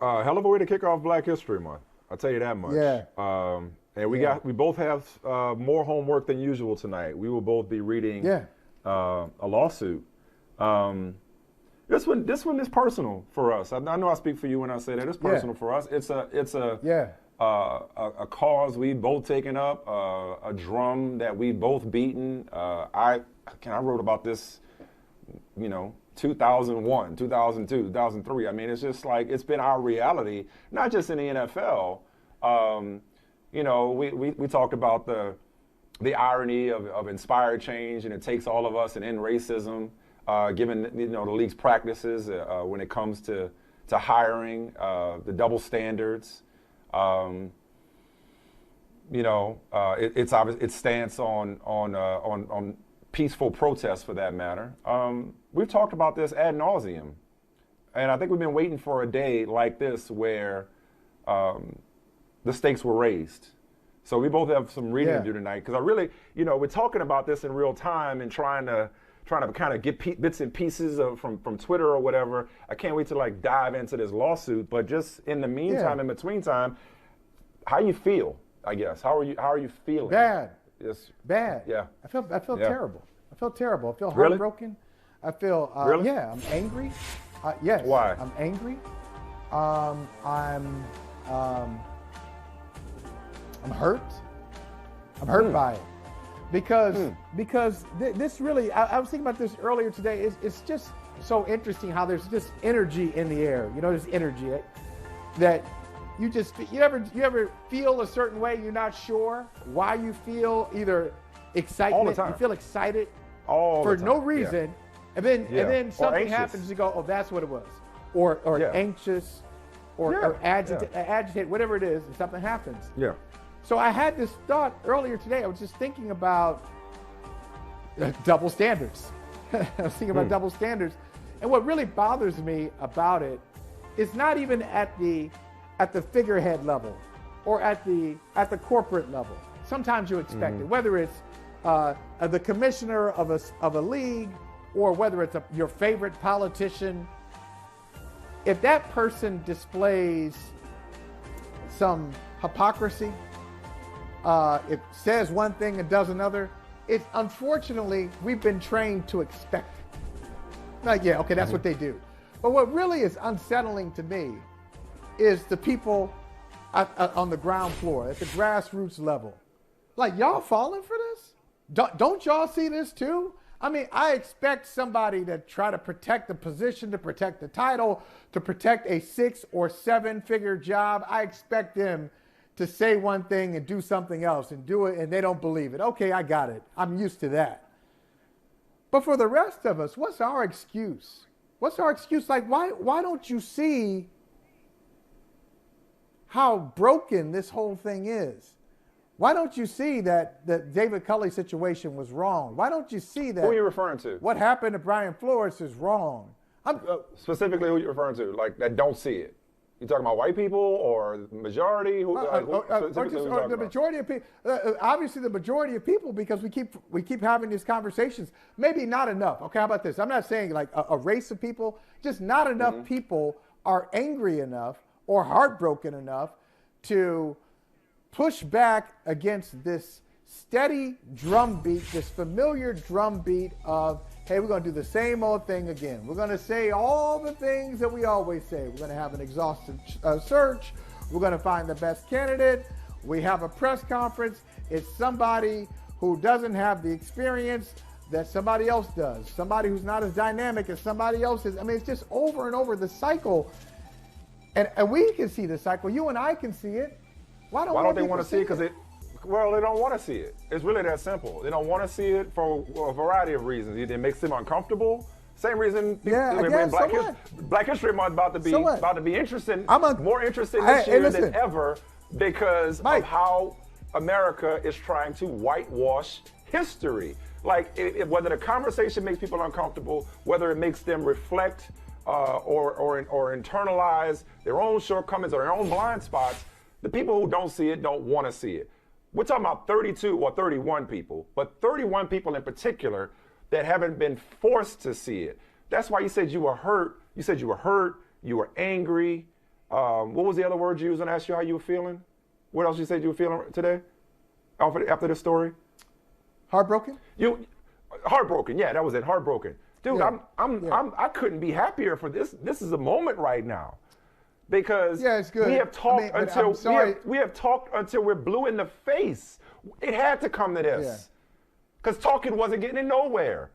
Hell of a way to kick off Black History Month. I'll tell you that much. Yeah. And we both have more homework than usual tonight. We will both be reading a lawsuit. This one is personal for us. I know I speak for you when I say that. It's personal for us. It's a cause we both taken up, a drum that we both beaten. I wrote about this, 2001, 2002, 2003. I mean, it's just like it's been our reality, not just in the NFL. We talked about the irony of inspired change, and it takes all of us and end racism. Given the league's practices when it comes to hiring, the double standards, its obvious its stance on peaceful protests for that matter. We've talked about this ad nauseum, and I think we've been waiting for a day like this where the stakes were raised. So we both have some reading to do tonight because I really, we're talking about this in real time and trying to kind of get bits and pieces from Twitter or whatever. I can't wait to dive into this lawsuit. But just in the meantime, in between time, how you feel? I guess how are you feeling? Bad. Yes. Bad. Yeah. I feel terrible. I feel terrible. I feel heartbroken. Really? I feel really? Yeah. I'm angry. Yes. Why? I'm angry. I'm hurt. I'm hurt by it. Because this really, I was thinking about this earlier today. It's just so interesting how there's just energy in the air. There's energy that you ever feel a certain way. You're not sure why you feel either excitement. All the time. You feel excited all for the time. no reason, and then something happens. You go, oh, that's what it was, or anxious, or agitated, whatever it is, and something happens. Yeah. So I had this thought earlier today. I was just thinking about double standards. I was thinking about double standards. And what really bothers me about it is not even at the figurehead level or at the corporate level. Sometimes you expect it, whether it's the commissioner of a league or whether it's your favorite politician. If that person displays some hypocrisy, it says one thing and does another, it's unfortunately we've been trained to expect it. That's what they do. But what really is unsettling to me is the people on the ground floor, at the grassroots level. Y'all falling for this? Don't y'all see this too? I mean, I expect somebody to try to protect the position, to protect the title, to protect a 6 or 7 figure job. I expect them to say one thing and do something else and do it, and they don't believe it. Okay, I got it. I'm used to that. But for the rest of us, what's our excuse? What's our excuse? Why don't you see how broken this whole thing is? Why don't you see that the David Culley situation was wrong? Why don't you see that? Who are you referring to? What happened to Brian Flores is wrong. Specifically, who are you referring to? That don't see it? You talking about white people or the majority? The majority of people. Obviously, the majority of people, because we keep having these conversations. Maybe not enough. Okay, how about this? I'm not saying a race of people. Just not enough people are angry enough or heartbroken enough to push back against this steady drumbeat, this familiar drumbeat of, hey, we're going to do the same old thing again. We're going to say all the things that we always say. We're going to have an exhaustive search. We're going to find the best candidate. We have a press conference. It's somebody who doesn't have the experience that somebody else does, somebody who's not as dynamic as somebody else is. I mean, it's just over and over the cycle. And we can see the cycle. You and I can see it. Why don't they want to see it? Because they don't want to see it. It's really that simple. They don't want to see it for a variety of reasons. It makes them uncomfortable. Same reason. Black History Month about to be interesting. More interesting this year than ever because of how America is trying to whitewash history. Whether the conversation makes people uncomfortable, whether it makes them reflect or internalize their own shortcomings or their own blind spots, the people who don't see it don't want to see it. We're talking about 32 or 31 people, but 31 people in particular that haven't been forced to see it. That's why you said you were hurt. You said you were hurt. You were angry. What was the other word you used when I asked you how you were feeling? What else you said you were feeling today? After this story? Heartbroken? Heartbroken. Yeah, that was it. Heartbroken. Dude, Yeah. I couldn't be happier for this. This is a moment right now. Because it's good. we have talked we have talked until we're blue in the face. It had to come to this. Because talking wasn't getting nowhere.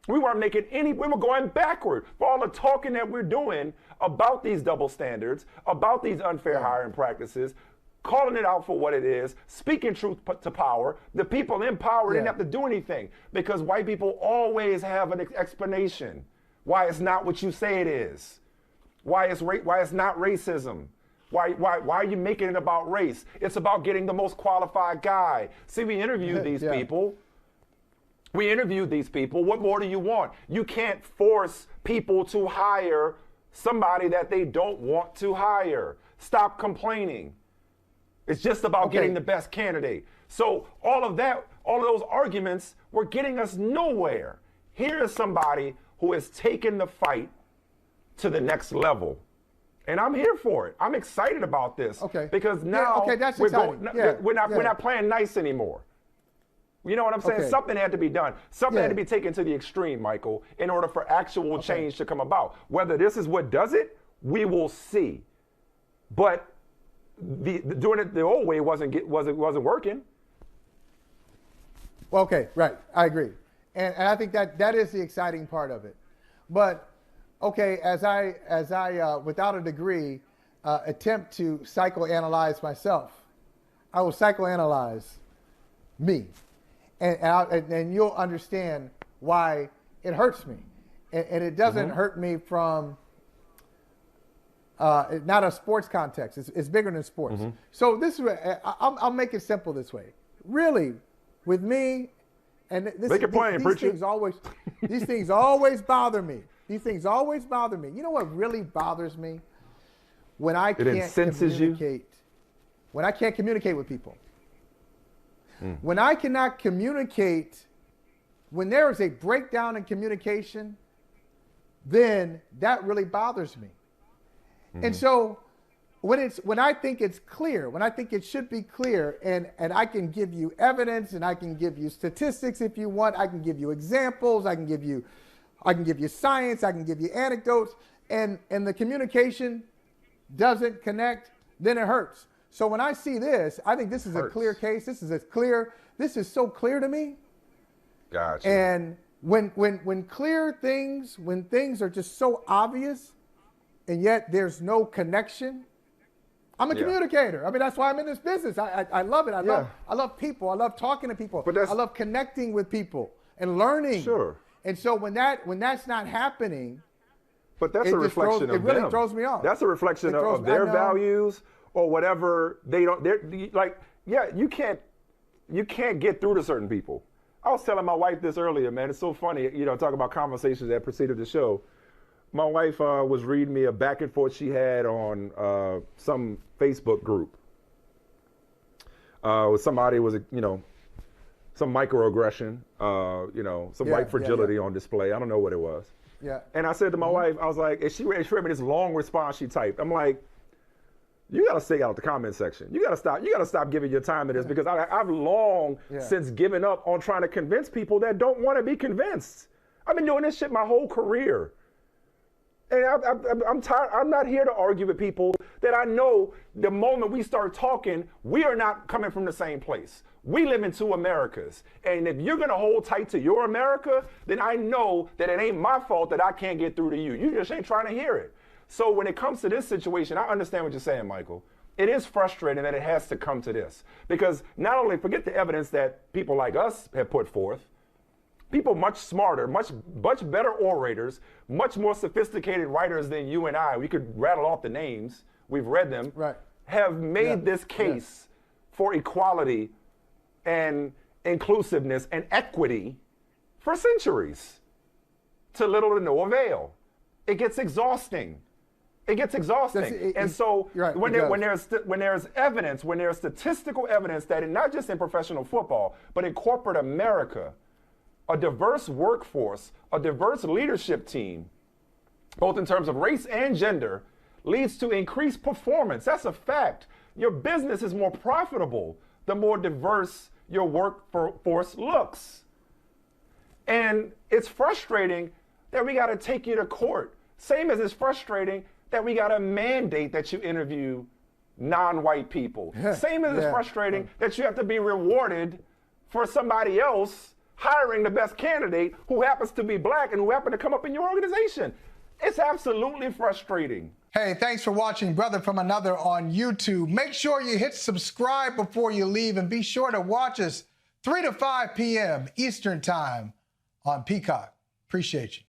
We weren't making we were going backward for all the talking that we're doing about these double standards, about these unfair hiring practices, calling it out for what it is, speaking truth to power. The people in power didn't have to do anything because white people always have an explanation why it's not what you say it is, why it's not racism. Why are you making it about race? It's about getting the most qualified guy. See, we interviewed these people. What more do you want? You can't force people to hire somebody that they don't want to hire. Stop complaining. It's just about getting the best candidate. So all of those arguments were getting us nowhere. Here is somebody who has taken the fight to the next level. And I'm here for it. I'm excited about this. Because now that's we're exciting. we're not playing nice anymore. You know what I'm saying? Something had to be done. Something had to be taken to the extreme, Michael, in order for actual change to come about. Whether this is what does it, we will see. But doing it the old way wasn't working. Well, right. I agree. And I think that is the exciting part of it. But as I without a degree attempt to psychoanalyze myself, I will psychoanalyze me. And you'll understand why it hurts me. And it doesn't hurt me from not a sports context. It's bigger than sports. So this is I'll make it simple this way. Really, with me, and these things always bother me. These things always bother me. You know what really bothers me? When I can't communicate. When I can't communicate with people. When I cannot communicate, when there is a breakdown in communication, then that really bothers me. And so when I think it's clear, when I think it should be clear, and I can give you evidence and I can give you statistics if you want, I can give you examples, I can give you science, I can give you anecdotes, and the communication doesn't connect, then it hurts. So when I see this, I think this is a clear case. This is so clear to me. Gotcha. And when things are just so obvious, and yet there's no connection. I'm a communicator. I mean, that's why I'm in this business. I love it. I love people. I love talking to people. I love connecting with people and learning. Sure. And so when that's not happening, but that's a reflection of them. It really throws me off. That's a reflection of their values or whatever. You can't get through to certain people. I was telling my wife this earlier, man. It's so funny, talk about conversations that preceded the show. My wife was reading me a back and forth she had on some Facebook group. With somebody was, some microaggression, some white fragility on display. I don't know what it was. Yeah. And I said to my wife, I was like, and she read me this long response she typed. I'm like, you got to stay out of the comment section. You got to stop giving your time to this because I've long since given up on trying to convince people that don't want to be convinced. I've been doing this shit my whole career. And I'm tired. I'm not here to argue with people that I know the moment we start talking, we are not coming from the same place. We live in two Americas. And if you're going to hold tight to your America, then I know that it ain't my fault that I can't get through to you. You just ain't trying to hear it. So when it comes to this situation, I understand what you're saying, Michael. It is frustrating that it has to come to this. Because not only forget the evidence that people like us have put forth, people much smarter, much better orators, much more sophisticated writers than you and I, we could rattle off the names, we've read them, have made this case for equality and inclusiveness and equity for centuries to little to no avail. It gets exhausting. And so when there's evidence, when there's statistical evidence that not just in professional football, but in corporate America, a diverse workforce, a diverse leadership team, both in terms of race and gender, leads to increased performance. That's a fact. Your business is more profitable the more diverse your workforce looks. And it's frustrating that we got to take you to court. Same as it's frustrating that we got to mandate that you interview non-white people. Same as it's frustrating that you have to be rewarded for somebody else hiring the best candidate who happens to be black and who happen to come up in your organization. It's absolutely frustrating. Hey, thanks for watching Brother from Another on YouTube. Make sure you hit subscribe before you leave, and be sure to watch us 3 to 5 p.m. Eastern Time on Peacock. Appreciate you.